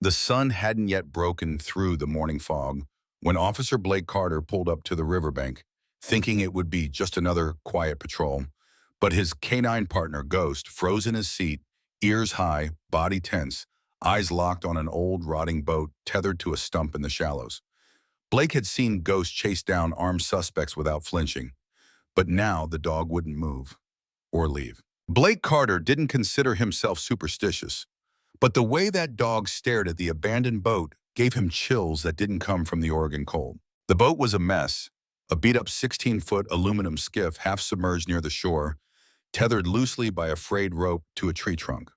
The sun hadn't yet broken through the morning fog when Officer Blake Carter pulled up to the riverbank, thinking it would be just another quiet patrol. But his canine partner, Ghost, froze in his seat, ears high, body tense, eyes locked on an old, rotting boat tethered to a stump in the shallows. Blake had seen Ghost chase down armed suspects without flinching, but now the dog wouldn't move or leave. Blake Carter didn't consider himself superstitious, but the way that dog stared at the abandoned boat gave him chills that didn't come from the Oregon cold. The boat was a mess, a beat-up 16-foot aluminum skiff half submerged near the shore, tethered loosely by a frayed rope to a tree trunk.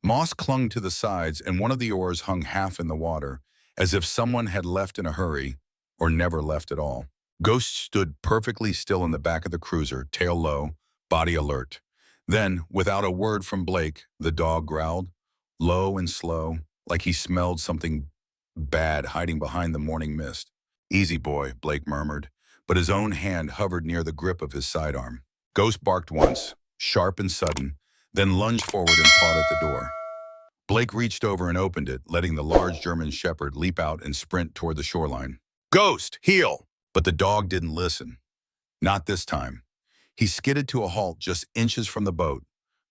Moss clung to the sides and one of the oars hung half in the water, as if someone had left in a hurry or never left at all. Ghost stood perfectly still in the back of the cruiser, tail low, body alert. Then, without a word from Blake, the dog growled, low and slow, like he smelled something bad hiding behind the morning mist. "Easy, boy," Blake murmured, but his own hand hovered near the grip of his sidearm. Ghost barked once, sharp and sudden, then lunged forward and pawed at the door. Blake reached over and opened it, letting the large German shepherd leap out and sprint toward the shoreline. "Ghost, heel!" But the dog didn't listen. Not this time. He skidded to a halt just inches from the boat,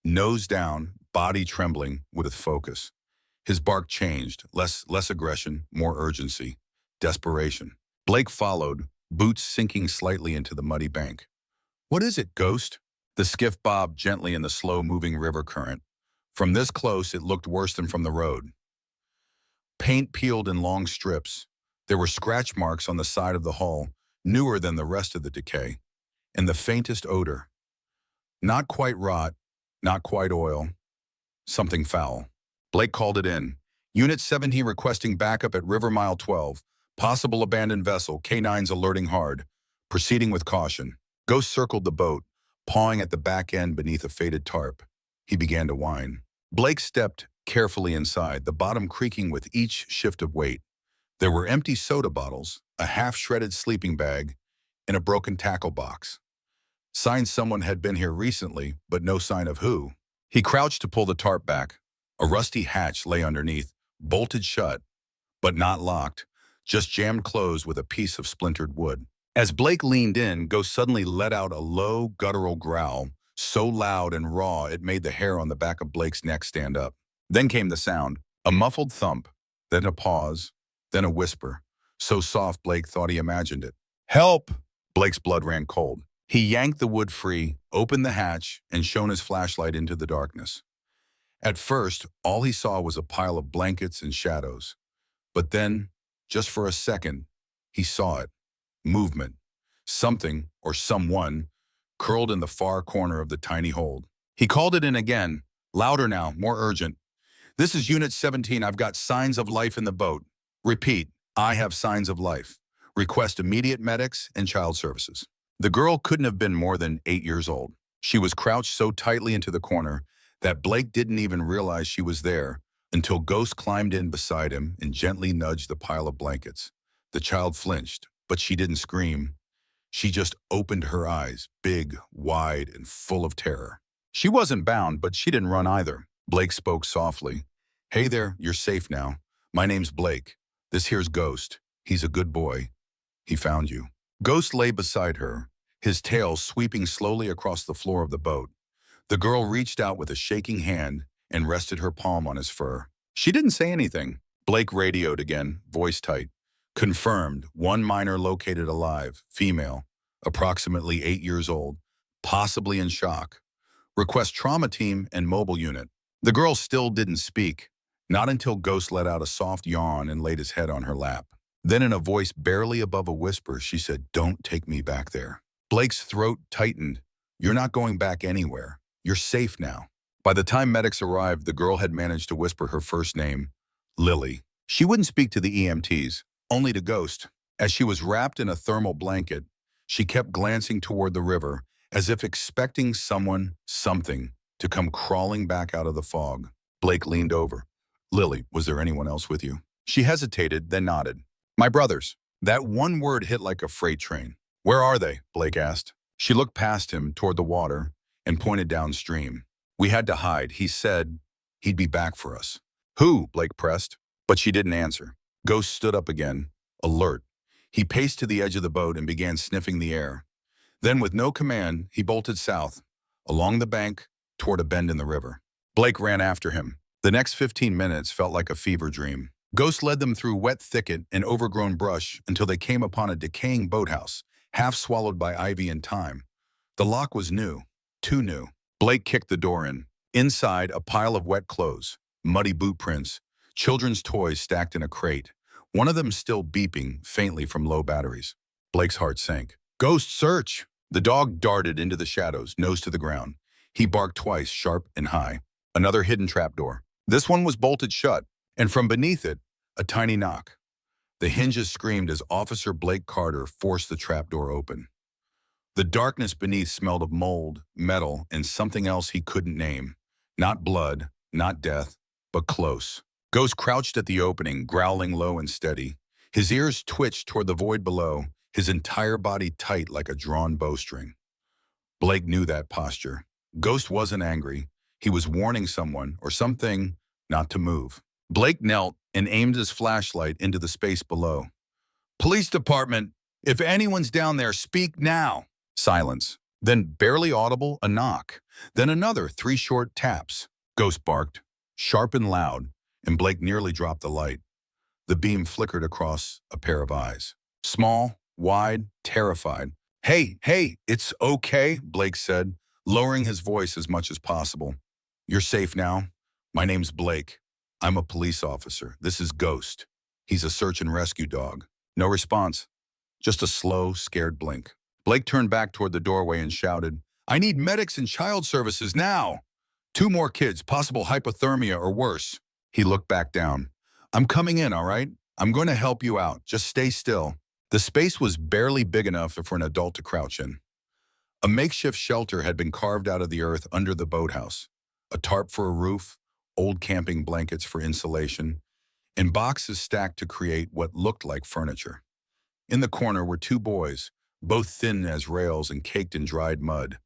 nose down, body trembling with focus. His bark changed, less aggression, more urgency, desperation. Blake followed, boots sinking slightly into the muddy bank. "What is it, Ghost?" The skiff bobbed gently in the slow-moving river current. From this close, it looked worse than from the road. Paint peeled in long strips. There were scratch marks on the side of the hull, newer than the rest of the decay, and the faintest odor. Not quite rot, not quite oil, something foul. Blake called it in. "Unit 17 requesting backup at River Mile 12. Possible abandoned vessel, K9's alerting hard. Proceeding with caution." Ghost circled the boat, pawing at the back end beneath a faded tarp. He began to whine. Blake stepped carefully inside, the bottom creaking with each shift of weight. There were empty soda bottles, a half-shredded sleeping bag, and a broken tackle box. Signs someone had been here recently, but no sign of who. He crouched to pull the tarp back. A rusty hatch lay underneath, bolted shut, but not locked, just jammed closed with a piece of splintered wood. As Blake leaned in, Ghost suddenly let out a low, guttural growl, so loud and raw it made the hair on the back of Blake's neck stand up. Then came the sound, a muffled thump, then a pause, then a whisper, so soft Blake thought he imagined it. "Help!" Blake's blood ran cold. He yanked the wood free, opened the hatch, and shone his flashlight into the darkness. At first, all he saw was a pile of blankets and shadows. But then, just for a second, he saw it. Movement. Something, or someone, curled in the far corner of the tiny hold. He called it in again, louder now, more urgent. "This is Unit 17. I've got signs of life in the boat. Repeat, I have signs of life. Request immediate medics and child services." The girl couldn't have been more than 8 years old. She was crouched so tightly into the corner that Blake didn't even realize she was there until Ghost climbed in beside him and gently nudged the pile of blankets. The child flinched, but she didn't scream. She just opened her eyes, big, wide, and full of terror. She wasn't bound, but she didn't run either. Blake spoke softly. "Hey there, you're safe now. My name's Blake. This here's Ghost. He's a good boy. He found you." Ghost lay beside her, his tail sweeping slowly across the floor of the boat. The girl reached out with a shaking hand and rested her palm on his fur. She didn't say anything. Blake radioed again, voice tight. "Confirmed, one minor located alive, female, approximately 8 years old, possibly in shock. Request trauma team and mobile unit." The girl still didn't speak, not until Ghost let out a soft yawn and laid his head on her lap. Then in a voice barely above a whisper, she said, "Don't take me back there." Blake's throat tightened. "You're not going back anywhere. You're safe now." By the time medics arrived, the girl had managed to whisper her first name, Lily. She wouldn't speak to the EMTs, only to Ghost. As she was wrapped in a thermal blanket, she kept glancing toward the river, as if expecting someone, something, to come crawling back out of the fog. Blake leaned over. "Lily, was there anyone else with you?" She hesitated, then nodded. "My brothers." That one word hit like a freight train. "Where are they?" Blake asked. She looked past him toward the water and pointed downstream. "We had to hide. He said he'd be back for us." "Who?" Blake pressed. But she didn't answer. Ghost stood up again, alert. He paced to the edge of the boat and began sniffing the air. Then, with no command, he bolted south, along the bank, toward a bend in the river. Blake ran after him. The next 15 minutes felt like a fever dream. Ghost led them through wet thicket and overgrown brush until they came upon a decaying boathouse, half swallowed by ivy and thyme. The lock was new, too new. Blake kicked the door in. Inside, a pile of wet clothes, muddy boot prints, children's toys stacked in a crate, one of them still beeping faintly from low batteries. Blake's heart sank. "Ghost search!" The dog darted into the shadows, nose to the ground. He barked twice, sharp and high. Another hidden trapdoor. This one was bolted shut, and from beneath it, a tiny knock. The hinges screamed as Officer Blake Carter forced the trapdoor open. The darkness beneath smelled of mold, metal, and something else he couldn't name. Not blood, not death, but close. Ghost crouched at the opening, growling low and steady. His ears twitched toward the void below, his entire body tight like a drawn bowstring. Blake knew that posture. Ghost wasn't angry. He was warning someone, or something, not to move. Blake knelt and aimed his flashlight into the space below. "Police department, if anyone's down there, speak now." Silence. Then, barely audible, a knock. Then another 3 short taps. Ghost barked, sharp and loud, and Blake nearly dropped the light. The beam flickered across a pair of eyes. Small, wide, terrified. Hey, it's okay," Blake said, lowering his voice as much as possible. "You're safe now. My name's Blake. I'm a police officer. This is Ghost. He's a search and rescue dog." No response. Just a slow, scared blink. Blake turned back toward the doorway and shouted, "I need medics and child services now. 2 more kids, possible hypothermia or worse." He looked back down. "I'm coming in, all right? I'm going to help you out. Just stay still." The space was barely big enough for an adult to crouch in. A makeshift shelter had been carved out of the earth under the boathouse. A tarp for a roof, old camping blankets for insulation, and boxes stacked to create what looked like furniture. In the corner were 2 boys, both thin as rails and caked in dried mud.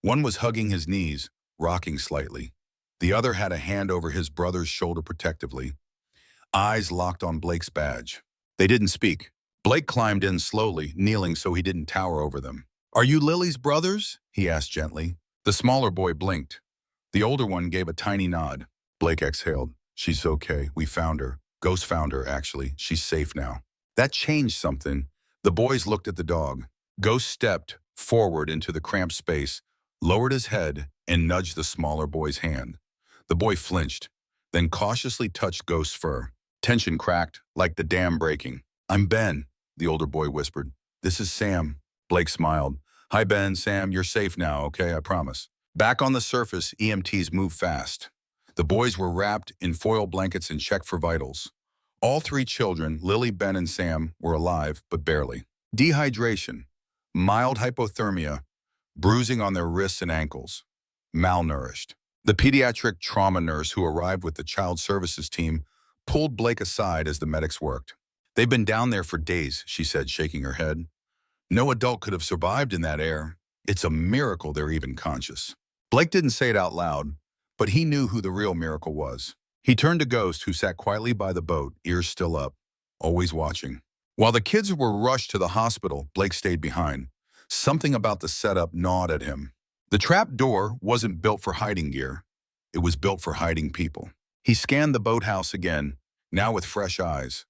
One was hugging his knees, rocking slightly. The other had a hand over his brother's shoulder protectively, eyes locked on Blake's badge. They didn't speak. Blake climbed in slowly, kneeling so he didn't tower over them. "Are you Lily's brothers?" he asked gently. The smaller boy blinked. The older one gave a tiny nod. Blake exhaled. "She's okay. We found her. Ghost found her, actually. She's safe now." That changed something. The boys looked at the dog. Ghost stepped forward into the cramped space, lowered his head, and nudged the smaller boy's hand. The boy flinched, then cautiously touched Ghost's fur. Tension cracked, like the dam breaking. "I'm Ben," the older boy whispered. "This is Sam." Blake smiled. "Hi, Ben, Sam, you're safe now, okay? I promise." Back on the surface, EMTs moved fast. The boys were wrapped in foil blankets and checked for vitals. All 3 children, Lily, Ben, and Sam, were alive, but barely. Dehydration, mild hypothermia, bruising on their wrists and ankles. Malnourished. The pediatric trauma nurse who arrived with the child services team pulled Blake aside as the medics worked. "They've been down there for days," she said, shaking her head. "No adult could have survived in that air. It's a miracle they're even conscious." Blake didn't say it out loud, but he knew who the real miracle was. He turned to Ghost, who sat quietly by the boat, ears still up, always watching. While the kids were rushed to the hospital, Blake stayed behind. Something about the setup gnawed at him. The trap door wasn't built for hiding gear. It was built for hiding people. He scanned the boathouse again, now with fresh eyes.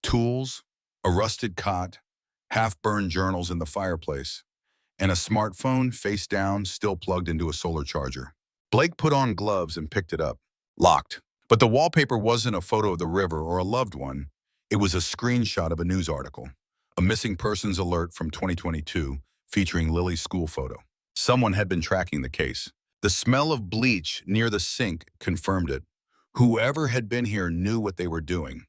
Tools, a rusted cot, half-burned journals in the fireplace, and a smartphone, face down, still plugged into a solar charger. Blake put on gloves and picked it up. Locked. But the wallpaper wasn't a photo of the river or a loved one. It was a screenshot of a news article. A missing persons alert from 2022 featuring Lily's school photo. Someone had been tracking the case. The smell of bleach near the sink confirmed it. Whoever had been here knew what they were doing,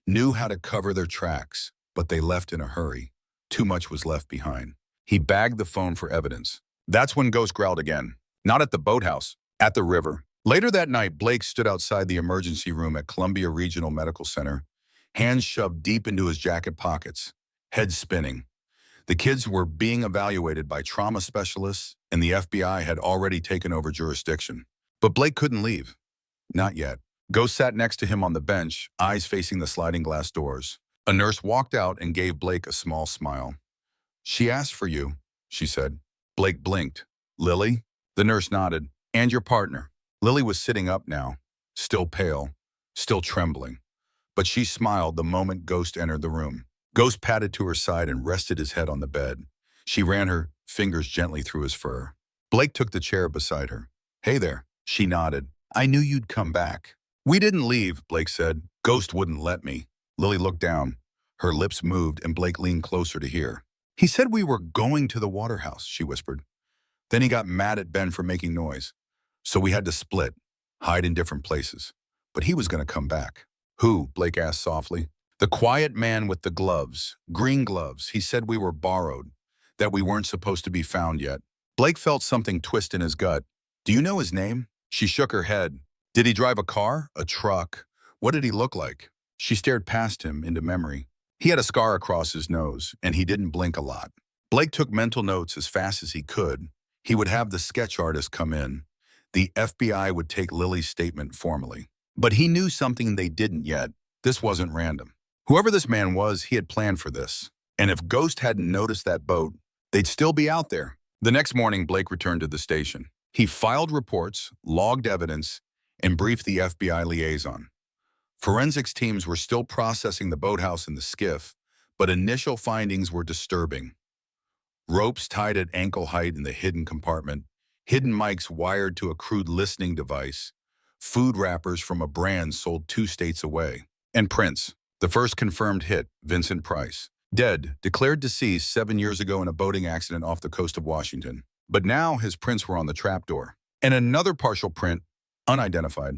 knew how to cover their tracks, but they left in a hurry. Too much was left behind. He bagged the phone for evidence. That's when Ghost growled again. Not at the boathouse, at the river. Later that night, Blake stood outside the emergency room at Columbia Regional Medical Center, hands shoved deep into his jacket pockets, head spinning. The kids were being evaluated by trauma specialists, and the FBI had already taken over jurisdiction. But Blake couldn't leave. Not yet. Ghost sat next to him on the bench, eyes facing the sliding glass doors. A nurse walked out and gave Blake a small smile. "She asked for you," she said. Blake blinked. "Lily?" The nurse nodded. "And your partner." Lily was sitting up now, still pale, still trembling. But she smiled the moment Ghost entered the room. Ghost padded to her side and rested his head on the bed. She ran her fingers gently through his fur. Blake took the chair beside her. "Hey there." She nodded. "I knew you'd come back." "We didn't leave," Blake said. "Ghost wouldn't let me." Lily looked down. Her lips moved and Blake leaned closer to hear. "He said we were going to the Waterhouse," she whispered. "Then he got mad at Ben for making noise. So we had to split, hide in different places. But he was going to come back." "Who?" Blake asked softly. "The quiet man with the gloves, green gloves. He said we were borrowed, that we weren't supposed to be found yet." Blake felt something twist in his gut. "Do you know his name?" She shook her head. "Did he drive a car? A truck? What did he look like?" She stared past him into memory. He had a scar across his nose, and he didn't blink a lot. Blake took mental notes as fast as he could. He would have the sketch artist come in. The FBI would take Lily's statement formally. But he knew something they didn't yet. This wasn't random. Whoever this man was, he had planned for this. And if Ghost hadn't noticed that boat, they'd still be out there. The next morning, Blake returned to the station. He filed reports, logged evidence, and briefed the FBI liaison. Forensics teams were still processing the boathouse and the skiff, but initial findings were disturbing. Ropes tied at ankle height in the hidden compartment, hidden mics wired to a crude listening device, food wrappers from a brand sold 2 states away, and prints. The first confirmed hit, Vincent Price. Dead, declared deceased 7 years ago in a boating accident off the coast of Washington. But now his prints were on the trapdoor. And another partial print, unidentified,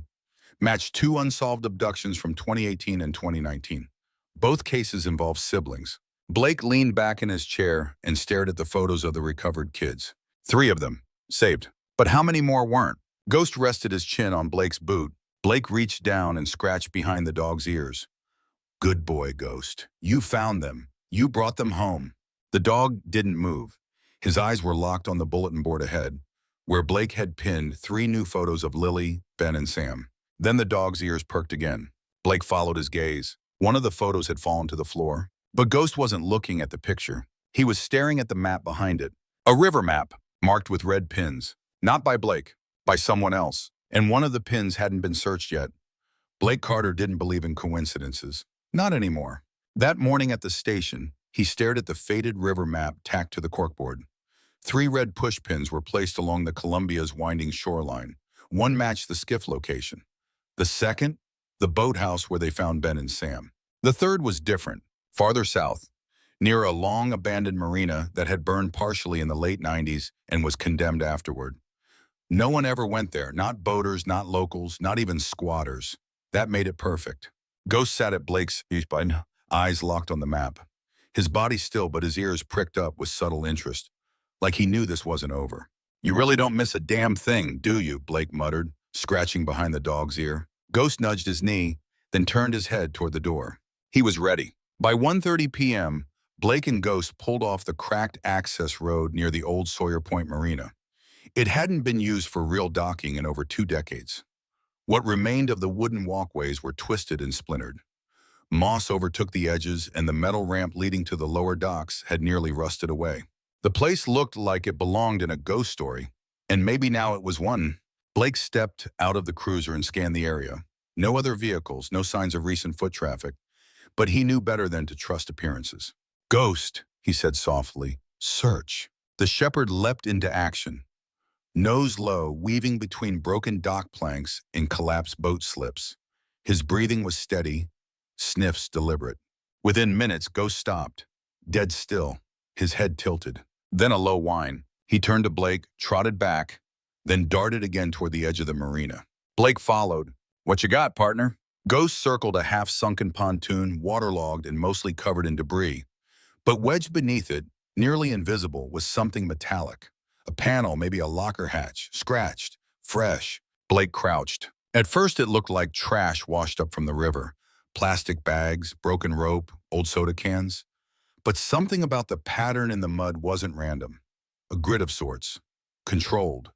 matched 2 unsolved abductions from 2018 and 2019. Both cases involved siblings. Blake leaned back in his chair and stared at the photos of the recovered kids. 3 of them, saved. But how many more weren't? Ghost rested his chin on Blake's boot. Blake reached down and scratched behind the dog's ears. "Good boy, Ghost. You found them. You brought them home." The dog didn't move. His eyes were locked on the bulletin board ahead, where Blake had pinned 3 new photos of Lily, Ben, and Sam. Then the dog's ears perked again. Blake followed his gaze. One of the photos had fallen to the floor. But Ghost wasn't looking at the picture. He was staring at the map behind it. A river map, marked with red pins. Not by Blake, by someone else. And one of the pins hadn't been searched yet. Blake Carter didn't believe in coincidences. Not anymore. That morning at the station, he stared at the faded river map tacked to the corkboard. 3 red pushpins were placed along the Columbia's winding shoreline. One matched the skiff location. The second, the boathouse where they found Ben and Sam. The third was different, farther south, near a long abandoned marina that had burned partially in the late 90s and was condemned afterward. No one ever went there, not boaters, not locals, not even squatters. That made it perfect. Ghost sat at Blake's spine, eyes locked on the map. His body still, but his ears pricked up with subtle interest, like he knew this wasn't over. "You really don't miss a damn thing, do you?" Blake muttered, scratching behind the dog's ear. Ghost nudged his knee, then turned his head toward the door. He was ready. By 1:30 p.m., Blake and Ghost pulled off the cracked access road near the old Sawyer Point Marina. It hadn't been used for real docking in over 2 decades. What remained of the wooden walkways were twisted and splintered. Moss overtook the edges, and the metal ramp leading to the lower docks had nearly rusted away. The place looked like it belonged in a ghost story, and maybe now it was one. Blake stepped out of the cruiser and scanned the area. No other vehicles, no signs of recent foot traffic, but he knew better than to trust appearances. "Ghost," he said softly. "Search." The shepherd leapt into action. Nose low, weaving between broken dock planks and collapsed boat slips. His breathing was steady, sniffs deliberate. Within minutes, Ghost stopped, dead still, his head tilted. Then a low whine. He turned to Blake, trotted back, then darted again toward the edge of the marina. Blake followed. "What you got, partner?" Ghost circled a half-sunken pontoon, waterlogged and mostly covered in debris. But wedged beneath it, nearly invisible, was something metallic. A panel, maybe a locker hatch, scratched, fresh. Blake crouched. At first it looked like trash washed up from the river. Plastic bags, broken rope, old soda cans. But something about the pattern in the mud wasn't random. A grid of sorts. Controlled.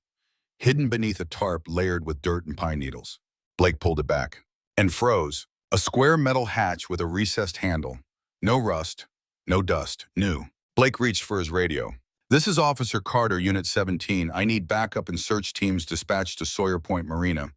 Hidden beneath a tarp layered with dirt and pine needles. Blake pulled it back. and froze. A square metal hatch with a recessed handle. No rust, no dust, new. Blake reached for his radio. "This is Officer Carter, Unit 17. I need backup and search teams dispatched to Sawyer Point Marina.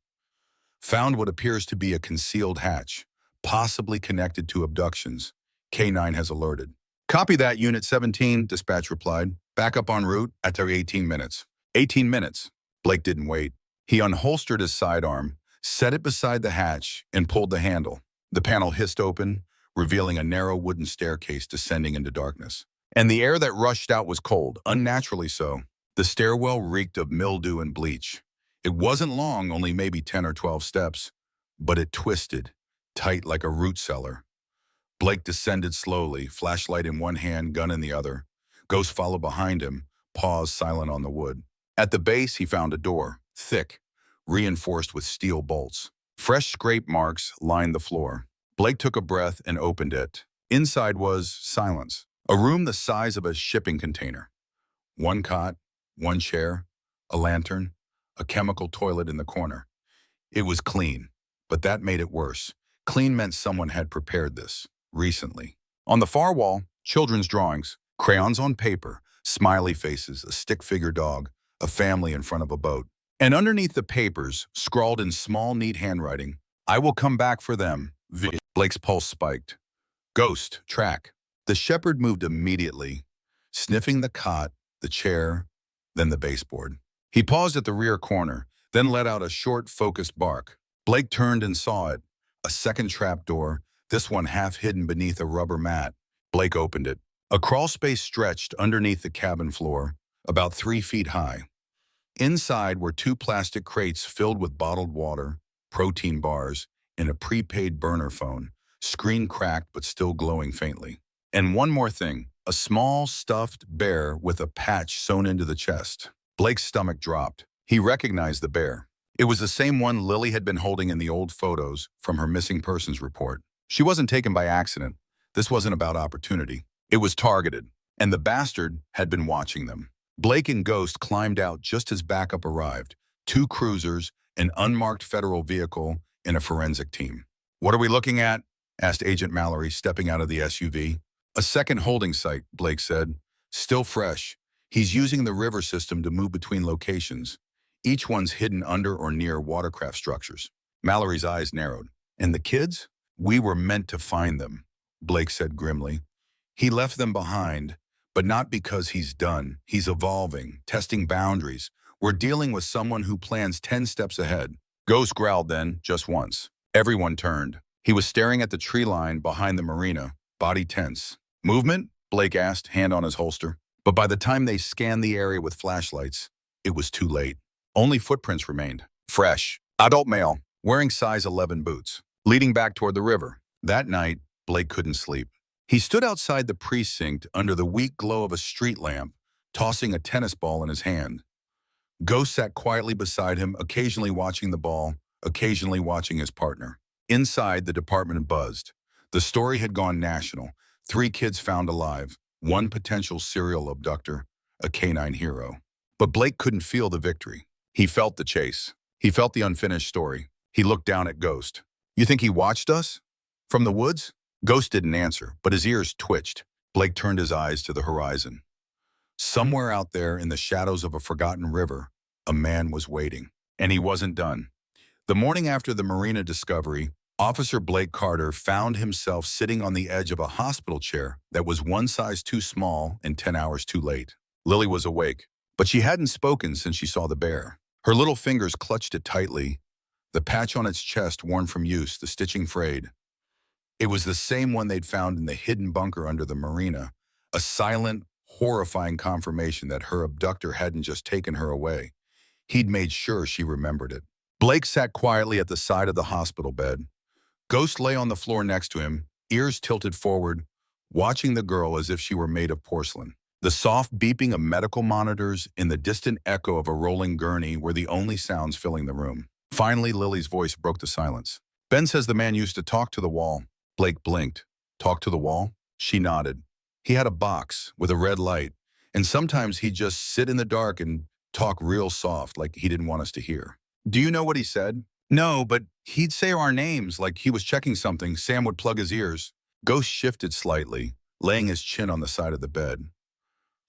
Found what appears to be a concealed hatch, possibly connected to abductions. K9 has alerted." "Copy that, Unit 17, dispatch replied. "Backup en route after 18 minutes. 18 minutes. Blake didn't wait. He unholstered his sidearm, set it beside the hatch, and pulled the handle. The panel hissed open, revealing a narrow wooden staircase descending into darkness. And the air that rushed out was cold, unnaturally so. The stairwell reeked of mildew and bleach. It wasn't long, only maybe 10 or 12 steps, but it twisted, tight like a root cellar. Blake descended slowly, flashlight in one hand, gun in the other. Ghost followed behind him, paused silent on the wood. At the base, he found a door, thick, reinforced with steel bolts. Fresh scrape marks lined the floor. Blake took a breath and opened it. Inside was silence. A room the size of a shipping container. One cot, one chair, a lantern, a chemical toilet in the corner. It was clean, but that made it worse. Clean meant someone had prepared this, recently. On the far wall, children's drawings, crayons on paper, smiley faces, a stick figure dog, a family in front of a boat. And underneath the papers, scrawled in small, neat handwriting, "I will come back for them." Blake's pulse spiked. Ghost, track. The shepherd moved immediately, sniffing the cot, the chair, then the baseboard. He paused at the rear corner, then let out a short, focused bark. Blake turned and saw it. A second trap door, this one half hidden beneath a rubber mat. Blake opened it. A crawl space stretched underneath the cabin floor, about 3 feet high. Inside were 2 plastic crates filled with bottled water, protein bars, and a prepaid burner phone, screen cracked but still glowing faintly. And one more thing, a small stuffed bear with a patch sewn into the chest. Blake's stomach dropped. He recognized the bear. It was the same one Lily had been holding in the old photos from her missing persons report. She wasn't taken by accident. This wasn't about opportunity. It was targeted, and the bastard had been watching them. Blake and Ghost climbed out just as backup arrived. 2 cruisers, an unmarked federal vehicle, and a forensic team. "What are we looking at?" asked Agent Mallory, stepping out of the SUV. "A second holding site," Blake said. "Still fresh. He's using the river system to move between locations. Each one's hidden under or near watercraft structures." Mallory's eyes narrowed. "And the kids? We were meant to find them," Blake said grimly. "He left them behind, but not because he's done. He's evolving, testing boundaries. We're dealing with someone who plans 10 steps ahead." Ghost growled then, just once. Everyone turned. He was staring at the tree line behind the marina, body tense. "Movement?" Blake asked, hand on his holster. But by the time they scanned the area with flashlights, it was too late. Only footprints remained. Fresh. Adult male, wearing size 11 boots, leading back toward the river. That night, Blake couldn't sleep. He stood outside the precinct under the weak glow of a street lamp, tossing a tennis ball in his hand. Ghost sat quietly beside him, occasionally watching the ball, occasionally watching his partner. Inside, the department buzzed. The story had gone national. 3 kids found alive, 1 potential serial abductor, a canine hero. But Blake couldn't feel the victory. He felt the chase. He felt the unfinished story. He looked down at Ghost. "You think he watched us? From the woods?" Ghost didn't answer, but his ears twitched. Blake turned his eyes to the horizon. Somewhere out there in the shadows of a forgotten river, a man was waiting. And he wasn't done. The morning after the marina discovery, Officer Blake Carter found himself sitting on the edge of a hospital chair that was 1 size too small and 10 hours too late. Lily was awake, but she hadn't spoken since she saw the bear. Her little fingers clutched it tightly, the patch on its chest worn from use, the stitching frayed. It was the same one they'd found in the hidden bunker under the marina, a silent, horrifying confirmation that her abductor hadn't just taken her away. He'd made sure she remembered it. Blake sat quietly at the side of the hospital bed. Ghost lay on the floor next to him, ears tilted forward, watching the girl as if she were made of porcelain. The soft beeping of medical monitors and the distant echo of a rolling gurney were the only sounds filling the room. Finally, Lily's voice broke the silence. "Ben says the man used to talk to the wall." Blake blinked. "Talk to the wall?" She nodded. "He had a box with a red light, and sometimes he'd just sit in the dark and talk real soft like he didn't want us to hear." "Do you know what he said?" No, but he'd say our names like he was checking something. Sam would plug his ears. Ghost shifted slightly, laying his chin on the side of the bed.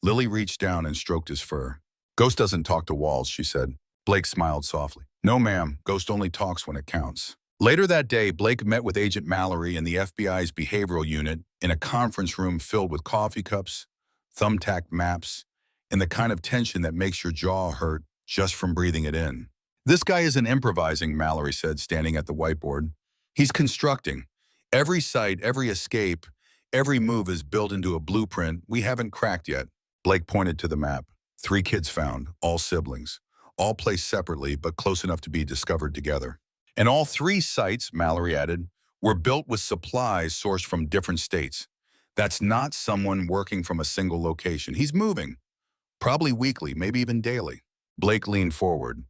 Lily reached down and stroked his fur. Ghost doesn't talk to walls, she said. Blake smiled softly. No, ma'am. Ghost only talks when it counts. Later that day, Blake met with Agent Mallory in the FBI's behavioral unit in a conference room filled with coffee cups, thumbtacked maps, and the kind of tension that makes your jaw hurt just from breathing it in. This guy isn't improvising, Mallory said, standing at the whiteboard. He's constructing. Every site, every escape, every move is built into a blueprint we haven't cracked yet. Blake pointed to the map. 3 kids found, all siblings, all placed separately but close enough to be discovered together. And all 3 sites, Mallory added, were built with supplies sourced from different states. That's not someone working from a single location. He's moving, probably weekly, maybe even daily. Blake leaned forward.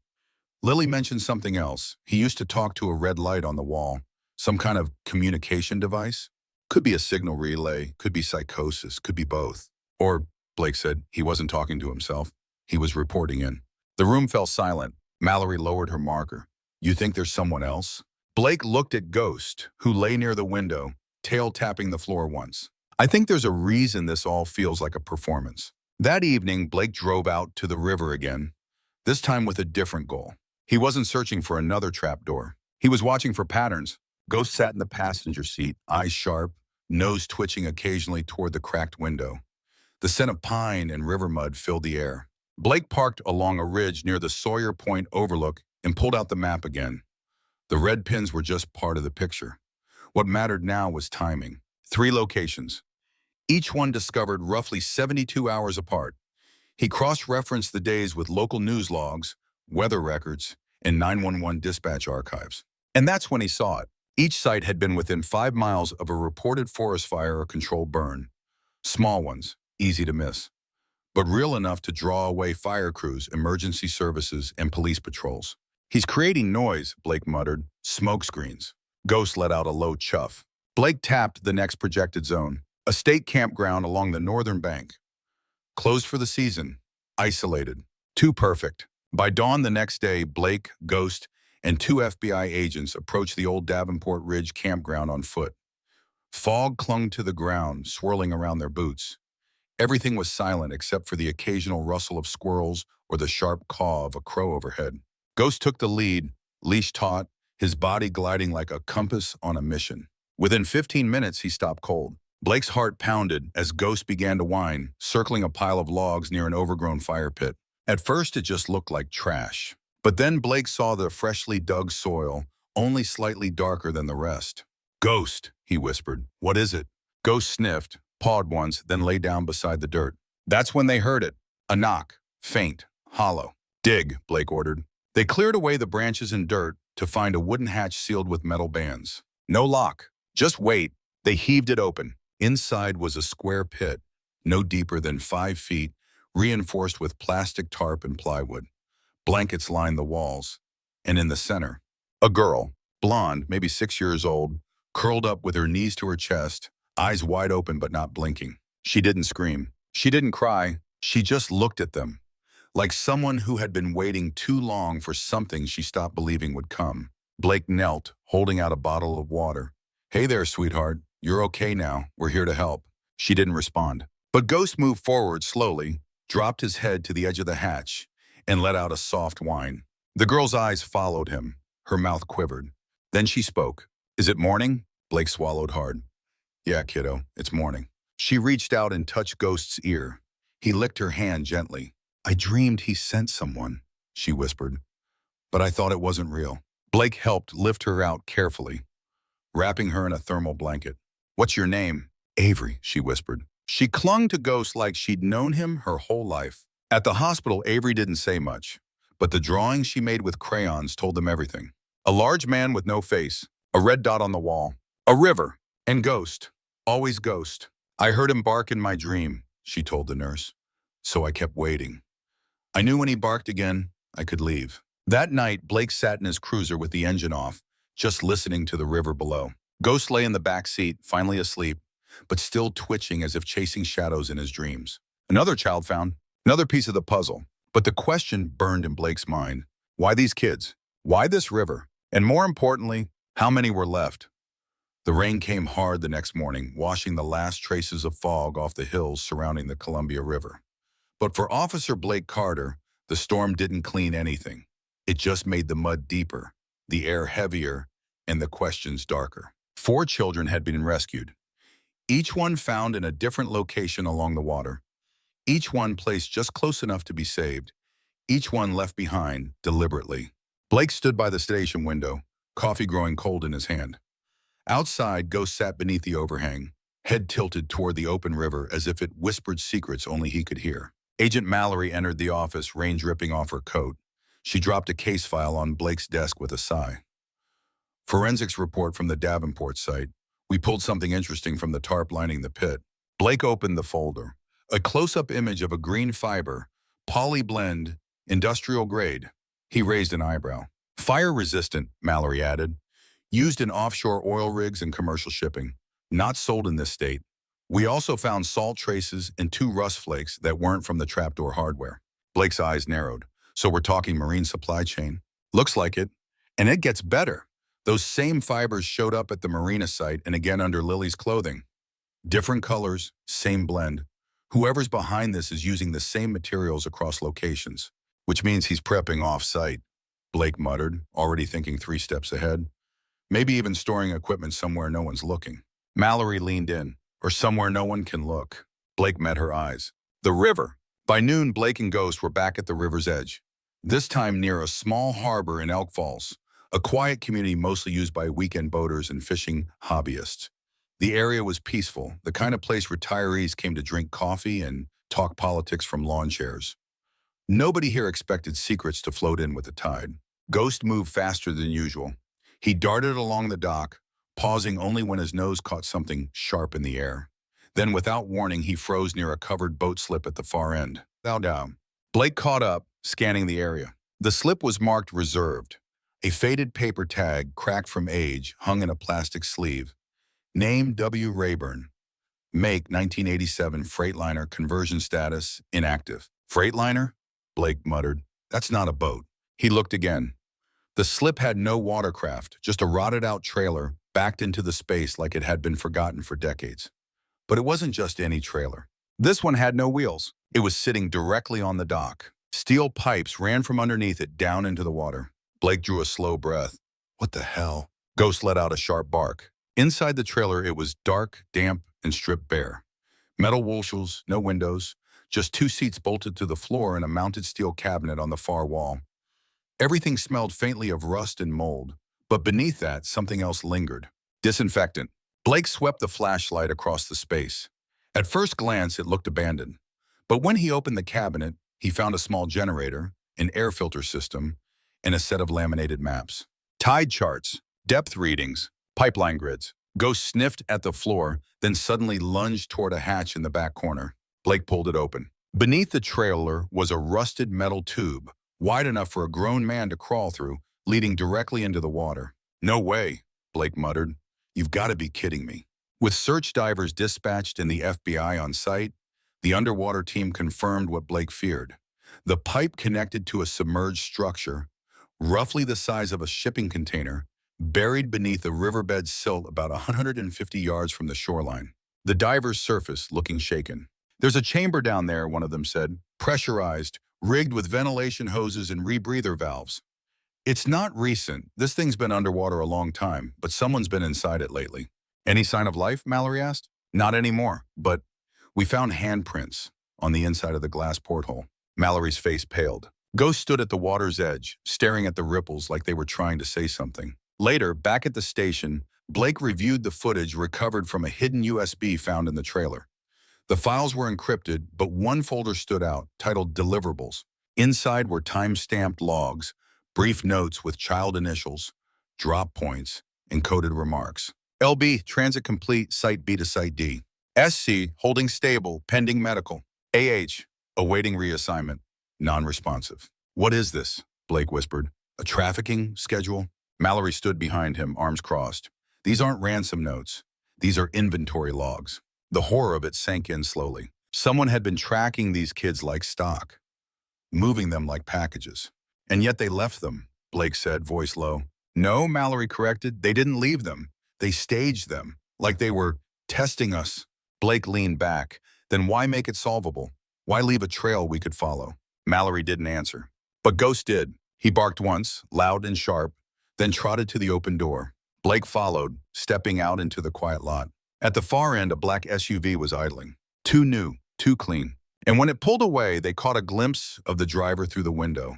Lily mentioned something else. He used to talk to a red light on the wall, some kind of communication device. Could be a signal relay, could be psychosis, could be both. Or, Blake said, he wasn't talking to himself. He was reporting in. The room fell silent. Mallory lowered her marker. You think there's someone else? Blake looked at Ghost, who lay near the window, tail tapping the floor once. I think there's a reason this all feels like a performance. That evening, Blake drove out to the river again, this time with a different goal. He wasn't searching for another trapdoor. He was watching for patterns. Ghost sat in the passenger seat, eyes sharp, nose twitching occasionally toward the cracked window. The scent of pine and river mud filled the air. Blake parked along a ridge near the Sawyer Point overlook and pulled out the map again. The red pins were just part of the picture. What mattered now was timing. 3 locations, each one discovered roughly 72 hours apart. He cross-referenced the days with local news logs, weather records, and 911 dispatch archives. And that's when he saw it. Each site had been within 5 miles of a reported forest fire or controlled burn. Small ones, easy to miss, but real enough to draw away fire crews, emergency services, and police patrols. He's creating noise, Blake muttered. Smoke screens. Ghost let out a low chuff. Blake tapped the next projected zone, a state campground along the northern bank. Closed for the season. Isolated. Too perfect. By dawn the next day, Blake, Ghost, and 2 FBI agents approached the old Davenport Ridge campground on foot. Fog clung to the ground, swirling around their boots. Everything was silent except for the occasional rustle of squirrels or the sharp caw of a crow overhead. Ghost took the lead, leash taut, his body gliding like a compass on a mission. Within 15 minutes, he stopped cold. Blake's heart pounded as Ghost began to whine, circling a pile of logs near an overgrown fire pit. At first, it just looked like trash. But then Blake saw the freshly dug soil, only slightly darker than the rest. Ghost, he whispered. What is it? Ghost sniffed, pawed once, then lay down beside the dirt. That's when they heard it. A knock, faint, hollow. Dig, Blake ordered. They cleared away the branches and dirt to find a wooden hatch sealed with metal bands. No lock. Just wait. They heaved it open. Inside was a square pit, no deeper than 5 feet, reinforced with plastic tarp and plywood. Blankets lined the walls. And in the center, a girl, blonde, maybe 6 years old, curled up with her knees to her chest, eyes wide open but not blinking. She didn't scream. She didn't cry. She just looked at them, like someone who had been waiting too long for something she stopped believing would come. Blake knelt, holding out a bottle of water. Hey there, sweetheart. You're okay now. We're here to help. She didn't respond. But Ghost moved forward slowly, dropped his head to the edge of the hatch, and let out a soft whine. The girl's eyes followed him. Her mouth quivered. Then she spoke. Is it morning? Blake swallowed hard. Yeah, kiddo, it's morning. She reached out and touched Ghost's ear. He licked her hand gently. I dreamed he sent someone, she whispered. But I thought it wasn't real. Blake helped lift her out carefully, wrapping her in a thermal blanket. What's your name? Avery, she whispered. She clung to Ghost like she'd known him her whole life. At the hospital, Avery didn't say much, but the drawings she made with crayons told them everything. A large man with no face, a red dot on the wall, a river, and Ghost. Always Ghost. I heard him bark in my dream, she told the nurse. So I kept waiting. I knew when he barked again, I could leave. That night, Blake sat in his cruiser with the engine off, just listening to the river below. Ghost lay in the back seat, finally asleep, but still twitching as if chasing shadows in his dreams. Another child found, another piece of the puzzle. But the question burned in Blake's mind. Why these kids? Why this river? And more importantly, how many were left? The rain came hard the next morning, washing the last traces of fog off the hills surrounding the Columbia River. But for Officer Blake Carter, the storm didn't clean anything. It just made the mud deeper, the air heavier, and the questions darker. 4 children had been rescued, each one found in a different location along the water, each one placed just close enough to be saved, each one left behind deliberately. Blake stood by the station window, coffee growing cold in his hand. Outside, Ghost sat beneath the overhang, head tilted toward the open river as if it whispered secrets only he could hear. Agent Mallory entered the office, rain dripping off her coat. She dropped a case file on Blake's desk with a sigh. Forensics report from the Davenport site. We pulled something interesting from the tarp lining the pit. Blake opened the folder. A close-up image of a green fiber, polyblend, industrial grade. He raised an eyebrow. Fire-resistant, Mallory added. Used in offshore oil rigs and commercial shipping. Not sold in this state. We also found salt traces and 2 rust flakes that weren't from the trapdoor hardware. Blake's eyes narrowed. So we're talking marine supply chain. Looks like it. And it gets better. Those same fibers showed up at the marina site and again under Lily's clothing. Different colors, same blend. Whoever's behind this is using the same materials across locations, which means he's prepping off-site, Blake muttered, already thinking 3 steps ahead. Maybe even storing equipment somewhere no one's looking. Mallory leaned in, or somewhere no one can look. Blake met her eyes. The river. By noon, Blake and Ghost were back at the river's edge, this time near a small harbor in Elk Falls, a quiet community mostly used by weekend boaters and fishing hobbyists. The area was peaceful, the kind of place retirees came to drink coffee and talk politics from lawn chairs. Nobody here expected secrets to float in with the tide. Ghost moved faster than usual. He darted along the dock, pausing only when his nose caught something sharp in the air. Then, without warning, he froze near a covered boat slip at the far end. Bow down. Blake caught up, scanning the area. The slip was marked reserved. A faded paper tag, cracked from age, hung in a plastic sleeve. Name W. Rayburn. Make 1987 Freightliner, conversion status inactive. Freightliner? Blake muttered. That's not a boat. He looked again. The slip had no watercraft, just a rotted-out trailer backed into the space like it had been forgotten for decades. But it wasn't just any trailer. This one had no wheels. It was sitting directly on the dock. Steel pipes ran from underneath it down into the water. Blake drew a slow breath. What the hell? Ghost let out a sharp bark. Inside the trailer, it was dark, damp, and stripped bare. Metal washels, no windows, just 2 seats bolted to the floor and a mounted steel cabinet on the far wall. Everything smelled faintly of rust and mold, but beneath that, something else lingered. Disinfectant. Blake swept the flashlight across the space. At first glance, it looked abandoned. But when he opened the cabinet, he found a small generator, an air filter system, and a set of laminated maps. Tide charts, depth readings, pipeline grids. Ghost sniffed at the floor, then suddenly lunged toward a hatch in the back corner. Blake pulled it open. Beneath the trailer was a rusted metal tube, wide enough for a grown man to crawl through, leading directly into the water. No way, Blake muttered. You've got to be kidding me. With search divers dispatched and the FBI on site, the underwater team confirmed what Blake feared. The pipe connected to a submerged structure, roughly the size of a shipping container, buried beneath a riverbed silt about 150 yards from the shoreline. The divers surfaced, looking shaken. There's a chamber down there, one of them said, pressurized, rigged with ventilation hoses and rebreather valves. It's not recent. This thing's been underwater a long time, but someone's been inside it lately. Any sign of life? Mallory asked. Not anymore, but we found handprints on the inside of the glass porthole. Mallory's face paled. Ghost stood at the water's edge, staring at the ripples like they were trying to say something. Later, back at the station, Blake reviewed the footage recovered from a hidden USB found in the trailer. The files were encrypted, but one folder stood out, titled Deliverables. Inside were time-stamped logs, brief notes with child initials, drop points, and coded remarks. LB, transit complete, Site B to Site D. SC, holding stable, pending medical. AH, awaiting reassignment, non-responsive. What is this? Blake whispered. A trafficking schedule? Mallory stood behind him, arms crossed. These aren't ransom notes. These are inventory logs. The horror of it sank in slowly. Someone had been tracking these kids like stock, moving them like packages. And yet they left them, Blake said, voice low. No, Mallory corrected. They didn't leave them. They staged them, like they were testing us. Blake leaned back. Then why make it solvable? Why leave a trail we could follow? Mallory didn't answer. But Ghost did. He barked once, loud and sharp, then trotted to the open door. Blake followed, stepping out into the quiet lot. At the far end, a black SUV was idling. Too new, too clean. And when it pulled away, they caught a glimpse of the driver through the window.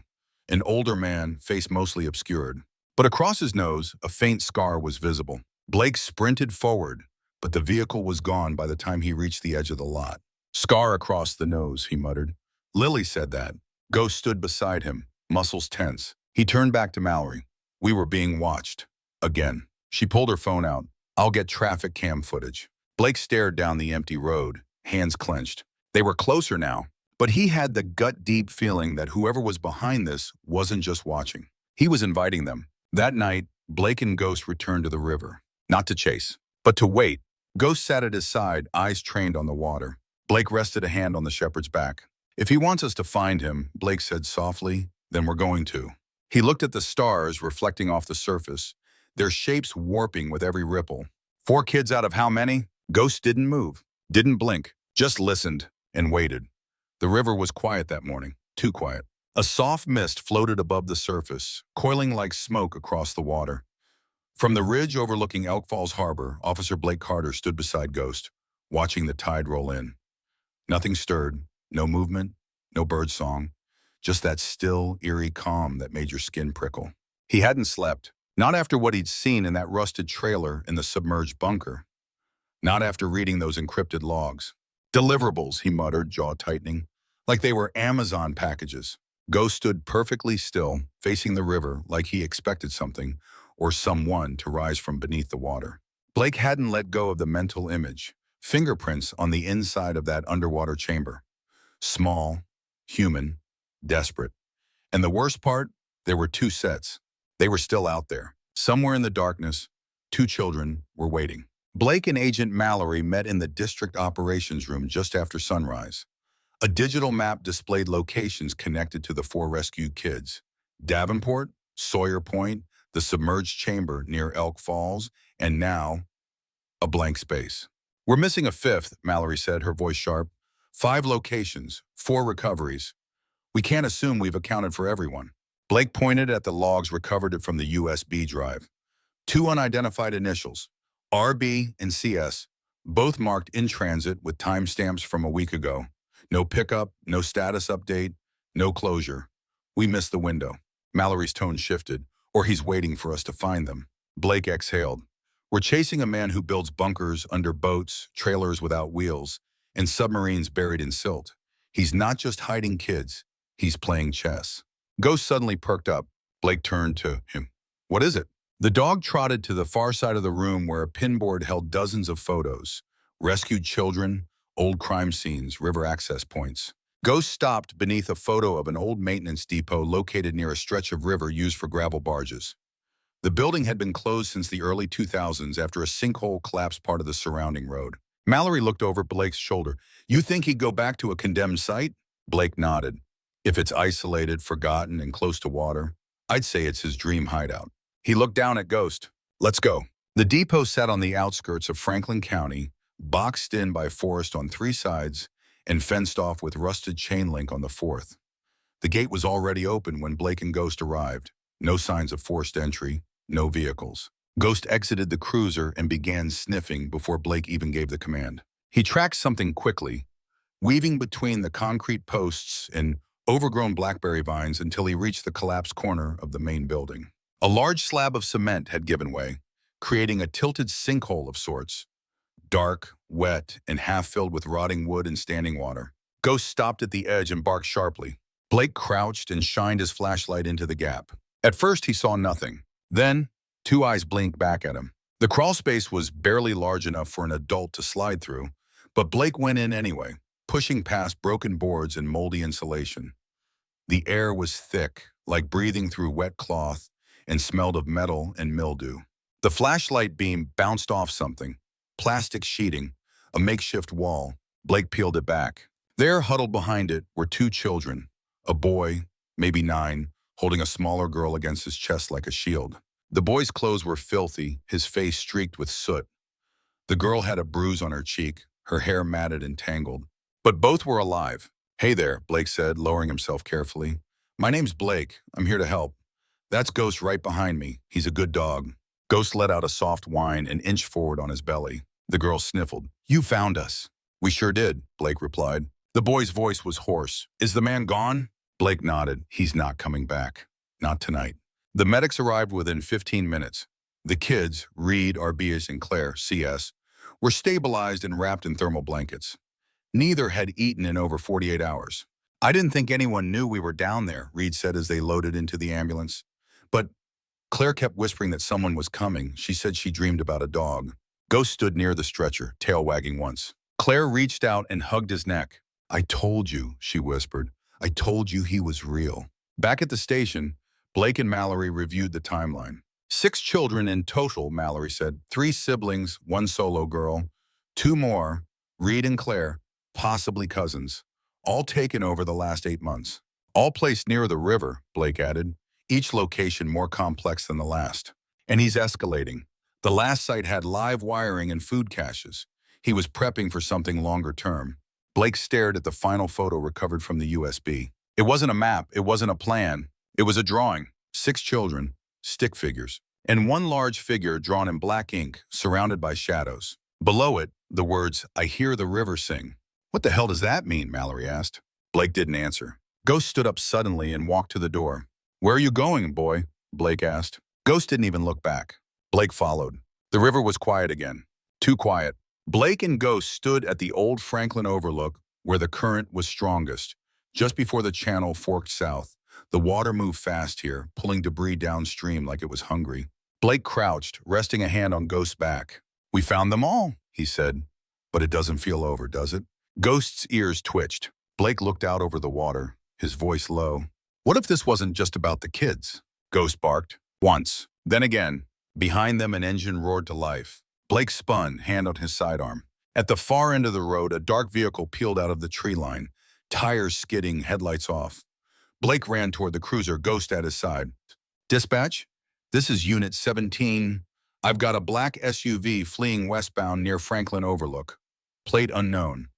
An older man, face mostly obscured. But across his nose, a faint scar was visible. Blake sprinted forward, but the vehicle was gone by the time he reached the edge of the lot. Scar across the nose, he muttered. Lily said that. Ghost stood beside him, muscles tense. He turned back to Mallory. We were being watched. Again. She pulled her phone out. I'll get traffic cam footage. Blake stared down the empty road, hands clenched. They were closer now, but he had the gut-deep feeling that whoever was behind this wasn't just watching. He was inviting them. That night, Blake and Ghost returned to the river. Not to chase, but to wait. Ghost sat at his side, eyes trained on the water. Blake rested a hand on the shepherd's back. If he wants us to find him, Blake said softly, then we're going to. He looked at the stars reflecting off the surface, their shapes warping with every ripple. 4 kids out of how many? Ghost didn't move, didn't blink, just listened and waited. The river was quiet that morning, too quiet. A soft mist floated above the surface, coiling like smoke across the water. From the ridge overlooking Elk Falls Harbor, Officer Blake Carter stood beside Ghost, watching the tide roll in. Nothing stirred, no movement, no bird song, just that still, eerie calm that made your skin prickle. He hadn't slept, not after what he'd seen in that rusted trailer in the submerged bunker. Not after reading those encrypted logs. Deliverables, he muttered, jaw tightening, like they were Amazon packages. Ghost stood perfectly still, facing the river like he expected something, or someone, to rise from beneath the water. Blake hadn't let go of the mental image. Fingerprints on the inside of that underwater chamber. Small, human, desperate. And the worst part, there were 2 sets. They were still out there. Somewhere in the darkness, 2 children were waiting. Blake and Agent Mallory met in the district operations room just after sunrise. A digital map displayed locations connected to the 4 rescued kids. Davenport, Sawyer Point, the submerged chamber near Elk Falls, and now, a blank space. We're missing a 5th, Mallory said, her voice sharp. 5 locations, 4 recoveries. We can't assume we've accounted for everyone. Blake pointed at the logs recovered from the USB drive. 2 unidentified initials, RB and CS, both marked in transit with timestamps from a week ago. No pickup, no status update, no closure. We missed the window. Mallory's tone shifted, or he's waiting for us to find them. Blake exhaled. We're chasing a man who builds bunkers under boats, trailers without wheels, and submarines buried in silt. He's not just hiding kids, he's playing chess. Ghost suddenly perked up. Blake turned to him. What is it? The dog trotted to the far side of the room where a pinboard held dozens of photos. Rescued children, old crime scenes, river access points. Ghost stopped beneath a photo of an old maintenance depot located near a stretch of river used for gravel barges. The building had been closed since the early 2000s after a sinkhole collapsed part of the surrounding road. Mallory looked over Blake's shoulder. You think he'd go back to a condemned site? Blake nodded. If it's isolated, forgotten, and close to water, I'd say it's his dream hideout. He looked down at Ghost. Let's go. The depot sat on the outskirts of Franklin County, boxed in by forest on 3 sides and fenced off with rusted chain link on the 4th. The gate was already open when Blake and Ghost arrived. No signs of forced entry, no vehicles. Ghost exited the cruiser and began sniffing before Blake even gave the command. He tracked something quickly, weaving between the concrete posts and overgrown blackberry vines until he reached the collapsed corner of the main building. A large slab of cement had given way, creating a tilted sinkhole of sorts. Dark, wet, and half filled with rotting wood and standing water. Ghost stopped at the edge and barked sharply. Blake crouched and shined his flashlight into the gap. At first, he saw nothing. Then, 2 eyes blinked back at him. The crawl space was barely large enough for an adult to slide through, but Blake went in anyway, pushing past broken boards and moldy insulation. The air was thick, like breathing through wet cloth, and smelled of metal and mildew. The flashlight beam bounced off something. Plastic sheeting, a makeshift wall. Blake peeled it back. There, huddled behind it, were 2 children. A boy, maybe 9, holding a smaller girl against his chest like a shield. The boy's clothes were filthy, his face streaked with soot. The girl had a bruise on her cheek, her hair matted and tangled. But both were alive. "Hey there," Blake said, lowering himself carefully. "My name's Blake. I'm here to help. That's Ghost right behind me. He's a good dog." Ghost let out a soft whine and inched forward on his belly. The girl sniffled. "You found us." "We sure did," Blake replied. The boy's voice was hoarse. "Is the man gone?" Blake nodded. "He's not coming back. Not tonight." The medics arrived within 15 minutes. The kids, Reed, Arbias, and Claire, CS, were stabilized and wrapped in thermal blankets. Neither had eaten in over 48 hours. "I didn't think anyone knew we were down there," Reed said as they loaded into the ambulance. But Claire kept whispering that someone was coming. She said she dreamed about a dog. Ghost stood near the stretcher, tail wagging once. Claire reached out and hugged his neck. "I told you," she whispered. "I told you he was real." Back at the station, Blake and Mallory reviewed the timeline. 6 children in total, Mallory said. 3 siblings, 1 solo girl. 2 more, Reed and Claire, possibly cousins. All taken over the last 8 months. All placed near the river, Blake added. Each location more complex than the last. And he's escalating. The last site had live wiring and food caches. He was prepping for something longer term. Blake stared at the final photo recovered from the USB. It wasn't a map, it wasn't a plan. It was a drawing. 6 children, stick figures, and 1 large figure drawn in black ink, surrounded by shadows. Below it, the words, "I hear the river sing." "What the hell does that mean?" Mallory asked. Blake didn't answer. Ghost stood up suddenly and walked to the door. "Where are you going, boy?" Blake asked. Ghost didn't even look back. Blake followed. The river was quiet again. Too quiet. Blake and Ghost stood at the old Franklin overlook where the current was strongest, just before the channel forked south. The water moved fast here, pulling debris downstream like it was hungry. Blake crouched, resting a hand on Ghost's back. "We found them all," he said. "But it doesn't feel over, does it?" Ghost's ears twitched. Blake looked out over the water, his voice low. "What if this wasn't just about the kids?" Ghost barked. Once. Then again. Behind them, an engine roared to life. Blake spun, hand on his sidearm. At the far end of the road, a dark vehicle peeled out of the tree line, tires skidding, headlights off. Blake ran toward the cruiser, Ghost at his side. "Dispatch? This is Unit 17. I've got a black SUV fleeing westbound near Franklin Overlook. Plate unknown.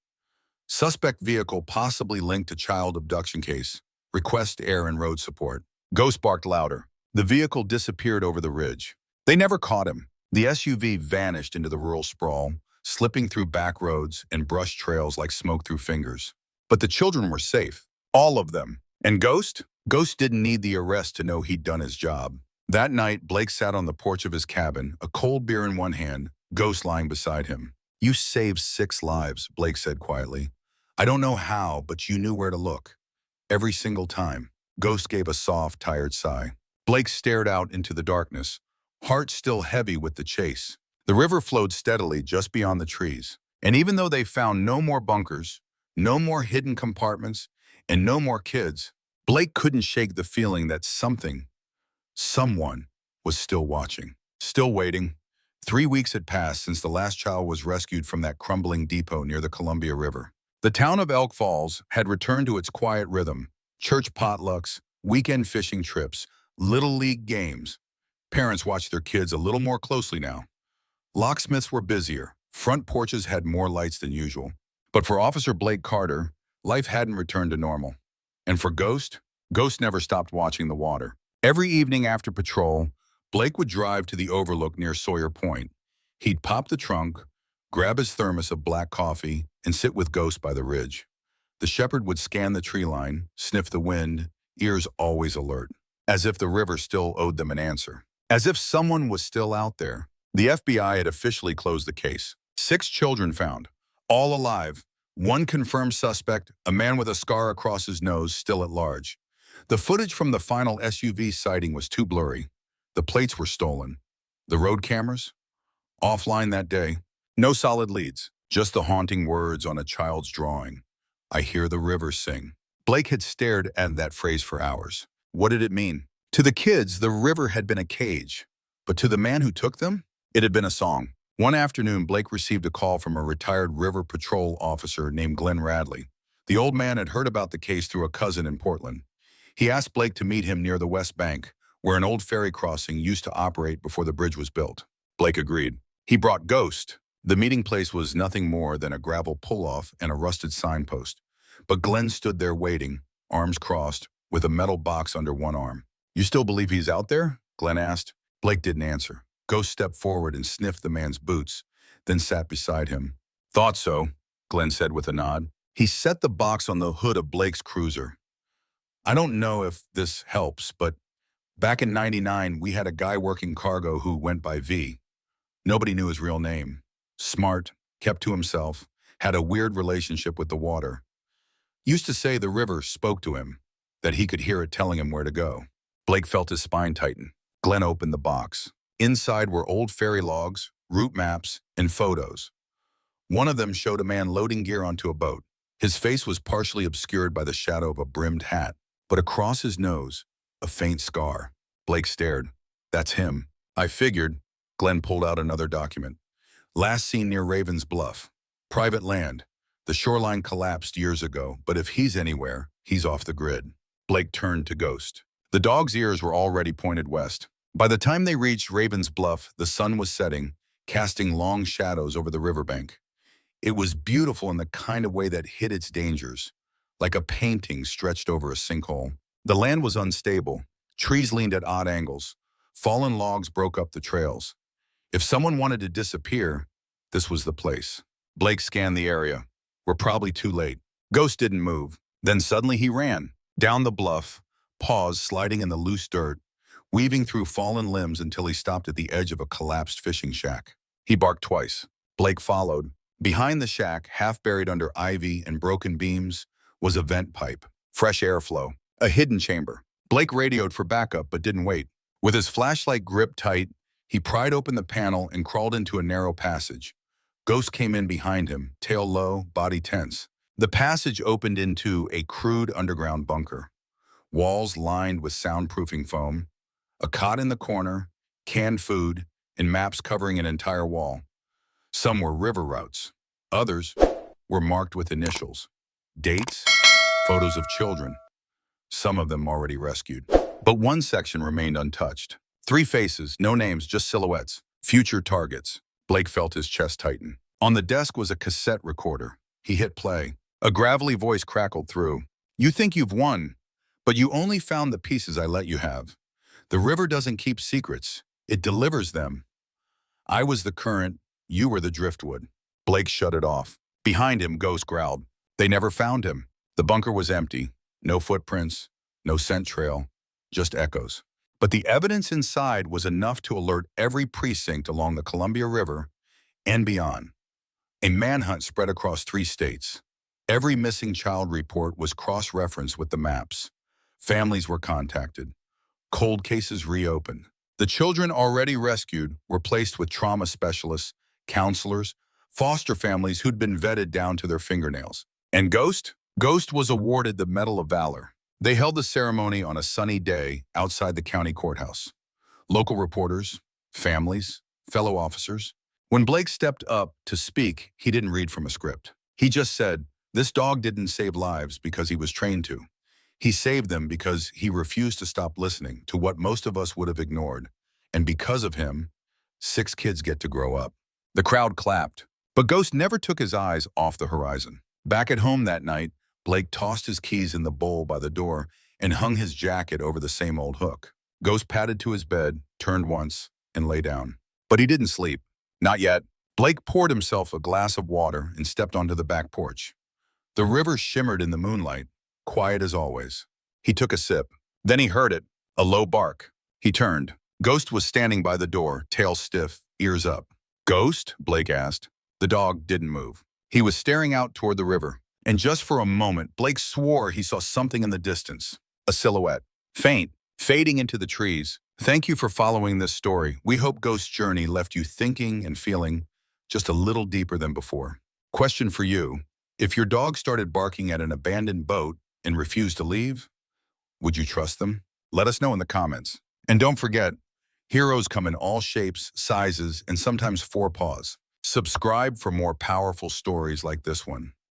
Suspect vehicle possibly linked to child abduction case. Request air and road support." Ghost barked louder. The vehicle disappeared over the ridge. They never caught him. The SUV vanished into the rural sprawl, slipping through back roads and brush trails like smoke through fingers. But the children were safe. All of them. And Ghost? Ghost didn't need the arrest to know he'd done his job. That night, Blake sat on the porch of his cabin, a cold beer in one hand, Ghost lying beside him. "You saved 6 lives," Blake said quietly. "I don't know how, but you knew where to look. Every single time." Ghost gave a soft, tired sigh. Blake stared out into the darkness, heart still heavy with the chase. The river flowed steadily just beyond the trees. And even though they found no more bunkers, no more hidden compartments, and no more kids, Blake couldn't shake the feeling that someone was still watching, still waiting. 3 weeks had passed since the last child was rescued from that crumbling depot near the Columbia River. The town of Elk Falls had returned to its quiet rhythm. Church potlucks, weekend fishing trips, little league games. Parents watched their kids a little more closely now. Locksmiths were busier. Front porches had more lights than usual. But for Officer Blake Carter, life hadn't returned to normal. And for Ghost never stopped watching the water. Every evening after patrol, Blake would drive to the overlook near Sawyer Point. He'd pop the trunk, grab his thermos of black coffee, and sit with Ghost by the ridge. The shepherd would scan the tree line, sniff the wind, ears always alert, as if the river still owed them an answer. As if someone was still out there. The FBI had officially closed the case. 6 children found, all alive. 1 confirmed suspect, a man with a scar across his nose, still at large. The footage from the final SUV sighting was too blurry. The plates were stolen. The road cameras? Offline that day. No solid leads, just the haunting words on a child's drawing. "I hear the river sing." Blake had stared at that phrase for hours. What did it mean? To the kids, the river had been a cage. But to the man who took them, it had been a song. One afternoon, Blake received a call from a retired river patrol officer named Glenn Radley. The old man had heard about the case through a cousin in Portland. He asked Blake to meet him near the West Bank, where an old ferry crossing used to operate before the bridge was built. Blake agreed. He brought Ghost. The meeting place was nothing more than a gravel pull-off and a rusted signpost. But Glenn stood there waiting, arms crossed, with a metal box under one arm. "You still believe he's out there?" Glenn asked. Blake didn't answer. Ghost stepped forward and sniffed the man's boots, then sat beside him. "Thought so," Glenn said with a nod. He set the box on the hood of Blake's cruiser. "I don't know if this helps, but back in '99, we had a guy working cargo who went by V. Nobody knew his real name. Smart, kept to himself, had a weird relationship with the water. Used to say the river spoke to him, that he could hear it telling him where to go." Blake felt his spine tighten. Glenn opened the box. Inside were old ferry logs, route maps, and photos. One of them showed a man loading gear onto a boat. His face was partially obscured by the shadow of a brimmed hat, but across his nose, a faint scar. Blake stared. "That's him." "I figured." Glenn pulled out another document. "Last seen near Raven's Bluff. Private land. The shoreline collapsed years ago, but if he's anywhere, he's off the grid." Blake turned to Ghost. The dog's ears were already pointed west. By the time they reached Raven's Bluff, the sun was setting, casting long shadows over the riverbank. It was beautiful in the kind of way that hid its dangers, like a painting stretched over a sinkhole. The land was unstable. Trees leaned at odd angles. Fallen logs broke up the trails. If someone wanted to disappear, this was the place. Blake scanned the area. "We're probably too late." Ghost didn't move. Then suddenly he ran. Down the bluff, paused, sliding in the loose dirt, weaving through fallen limbs until he stopped at the edge of a collapsed fishing shack. He barked twice. Blake followed. Behind the shack, half buried under ivy and broken beams, was a vent pipe. Fresh airflow. A hidden chamber. Blake radioed for backup but didn't wait. With his flashlight gripped tight, he pried open the panel and crawled into a narrow passage. Ghost came in behind him, tail low, body tense. The passage opened into a crude underground bunker. Walls lined with soundproofing foam, a cot in the corner, canned food, and maps covering an entire wall. Some were river routes. Others were marked with initials, dates, photos of children, some of them already rescued. But one section remained untouched. 3 faces, no names, just silhouettes, future targets. Blake felt his chest tighten. On the desk was a cassette recorder. He hit play. A gravelly voice crackled through. "You think you've won, but you only found the pieces I let you have. The river doesn't keep secrets. It delivers them. I was the current, you were the driftwood." Blake shut it off. Behind him, Ghost growled. They never found him. The bunker was empty. No footprints, no scent trail, just echoes. But the evidence inside was enough to alert every precinct along the Columbia River and beyond. A manhunt spread across 3 states. Every missing child report was cross-referenced with the maps. Families were contacted. Cold cases reopened. The children already rescued were placed with trauma specialists, counselors, foster families who'd been vetted down to their fingernails. And Ghost? Ghost was awarded the Medal of Valor. They held the ceremony on a sunny day outside the county courthouse. Local reporters, families, fellow officers. When Blake stepped up to speak, he didn't read from a script. He just said, this dog didn't save lives because he was trained to. He saved them because he refused to stop listening to what most of us would have ignored. And because of him, 6 kids get to grow up. The crowd clapped, but Ghost never took his eyes off the horizon. Back at home that night, Blake tossed his keys in the bowl by the door and hung his jacket over the same old hook. Ghost padded to his bed, turned once, and lay down. But he didn't sleep. Not yet. Blake poured himself a glass of water and stepped onto the back porch. The river shimmered in the moonlight, quiet as always. He took a sip. Then he heard it, a low bark. He turned. Ghost was standing by the door, tail stiff, ears up. "Ghost?" Blake asked. The dog didn't move. He was staring out toward the river. And just for a moment, Blake swore he saw something in the distance. A silhouette. Faint, fading into the trees. Thank you for following this story. We hope Ghost's journey left you thinking and feeling just a little deeper than before. Question for you. If your dog started barking at an abandoned boat and refused to leave, would you trust them? Let us know in the comments. And don't forget, heroes come in all shapes, sizes, and sometimes 4 paws. Subscribe for more powerful stories like this one.